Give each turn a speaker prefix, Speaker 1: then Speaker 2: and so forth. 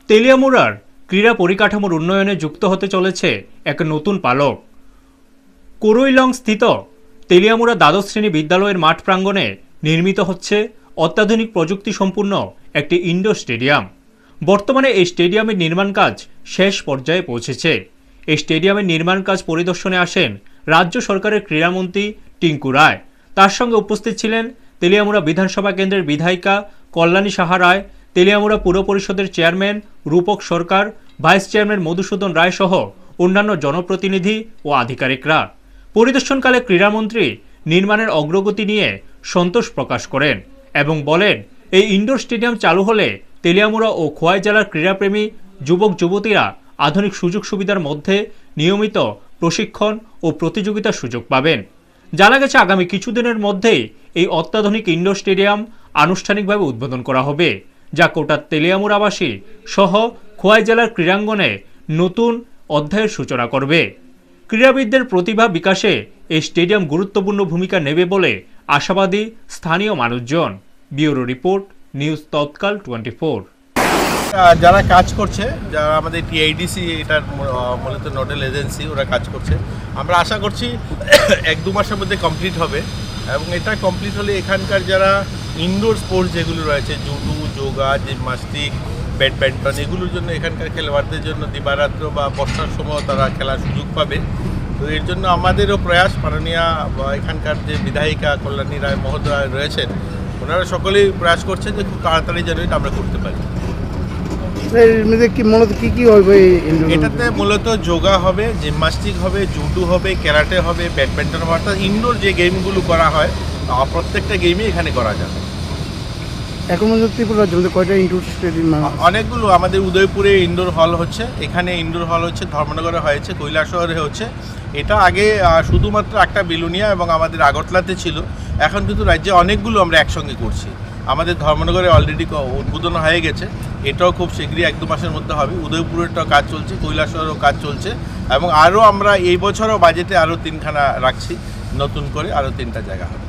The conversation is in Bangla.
Speaker 1: তেলিয়ামুড়ার ক্রীড়া পরিকাঠামোর উন্নয়নে যুক্ত হতে চলেছে এক নতুন পালক। কুরুইলং স্থিত তেলিয়ামুড়া দ্বাদশ শ্রেণী বিদ্যালয়ের মাঠ প্রাঙ্গণে নির্মিত হচ্ছে অত্যাধুনিক প্রযুক্তি সম্পূর্ণ একটি ইনডোর স্টেডিয়াম। বর্তমানে এই স্টেডিয়ামের নির্মাণ কাজ শেষ পর্যায়ে পৌঁছেছে। এই স্টেডিয়ামের নির্মাণ কাজ পরিদর্শনে আসেন রাজ্য সরকারের ক্রীড়ামন্ত্রী টিঙ্কু রায়। তার সঙ্গে উপস্থিত ছিলেন তেলিয়ামুড়া বিধানসভা কেন্দ্রের বিধায়িকা কল্যাণী সাহা রায়, তেলিয়ামুড়া পুর পরিষদের চেয়ারম্যান রূপক সরকার, ভাইস চেয়ারম্যান মধুসূদন রায় সহ অন্যান্য জনপ্রতিনিধি ও আধিকারিকরা। পরিদর্শনকালে ক্রীড়ামন্ত্রী নির্মাণের অগ্রগতি নিয়ে সন্তোষ প্রকাশ করেন এবং বলেন, এই ইনডোর স্টেডিয়াম চালু হলে তেলিয়ামুড়া ও খোয়াই জেলার ক্রীড়াপ্রেমী যুবক যুবতীরা আধুনিক সুযোগ সুবিধার মধ্যে নিয়মিত প্রশিক্ষণ ও প্রতিযোগিতার সুযোগ পাবেন। জানা গেছে আগামী কিছুদিনের মধ্যেই এই অত্যাধুনিক ইনডোর স্টেডিয়াম আনুষ্ঠানিকভাবে উদ্বোধন করা হবে, যা কোটা তেলিয়ামুড়াবাসী সহ খোয়াই জেলার ক্রীড়াঙ্গনে নতুন অধ্যায়ের সূচনা করবে। ক্রীড়াবিদদের প্রতিভা বিকাশে এই স্টেডিয়াম গুরুত্বপূর্ণ ভূমিকা নেবে বলে আশাবাদী স্থানীয় মানুষজন। ব্যুরো রিপোর্ট, নিউজ তৎকাল 24।
Speaker 2: যারা কাজ করছে, যারা আমাদের টিআইডিসি এটার মূলত নোডাল এজেন্সি, ওরা কাজ করছে। আমরা আশা করছি 1-2 মাসের মধ্যে কমপ্লিট হবে এবং এটা কমপ্লিট হলে এখানকার যারা ইনডোর স্পোর্টস যেগুলো রয়েছে, জুডো, যোগা, জিমনাস্টিক, ব্যাডমিন্টন, এগুলোর জন্য এখানকার খেলোয়াড়দের জন্য দিবারাত্র বা বর্ষার সময় তারা খেলার সুযোগ পাবে। তো এর জন্য আমাদেরও প্রয়াস, মাননীয়া এখানকার যে বিধায়িকা কল্যাণী রায় মহোদয় রয়েছেন, ওনারা সকলেই প্রয়াস করছেন যে খুব তাড়াতাড়ি যেন এটা আমরা করতে পারি। এটাতে মূলত যোগা হবে, জিমনাস্টিক হবে, জুডো হবে, ক্যারাটে হবে, ব্যাডমিন্টন হবে, অর্থাৎ ইনডোর যে গেমগুলো করা হয় প্রত্যেকটা গেমই এখানে করা যাবে।
Speaker 3: এখন ত্রিপুরা জেলাতে কয়টা ইনডোর স্টেডিয়াম?
Speaker 2: অনেকগুলো। আমাদের উদয়পুরে ইনডোর হল হচ্ছে, এখানে ইনডোর হল হচ্ছে, ধর্মনগরে হয়েছে, কৈলাসহরে হচ্ছে। এটা আগে শুধুমাত্র একটা বিলুনিয়া এবং আমাদের আগরতলাতে ছিল, এখন কিন্তু রাজ্যে অনেকগুলো আমরা একসঙ্গে করছি। আমাদের ধর্মনগরে অলরেডি উদ্বোধন হয়ে গেছে, এটাও খুব শীঘ্রই 1-2 মাসের মধ্যে হবে। উদয়পুরেরটাও কাজ চলছে, কৈলাসহরেও কাজ চলছে এবং আরও আমরা এই বছরও বাজেটে আরও 3খানা রাখছি, নতুন করে আরও 3টা জায়গা হবে।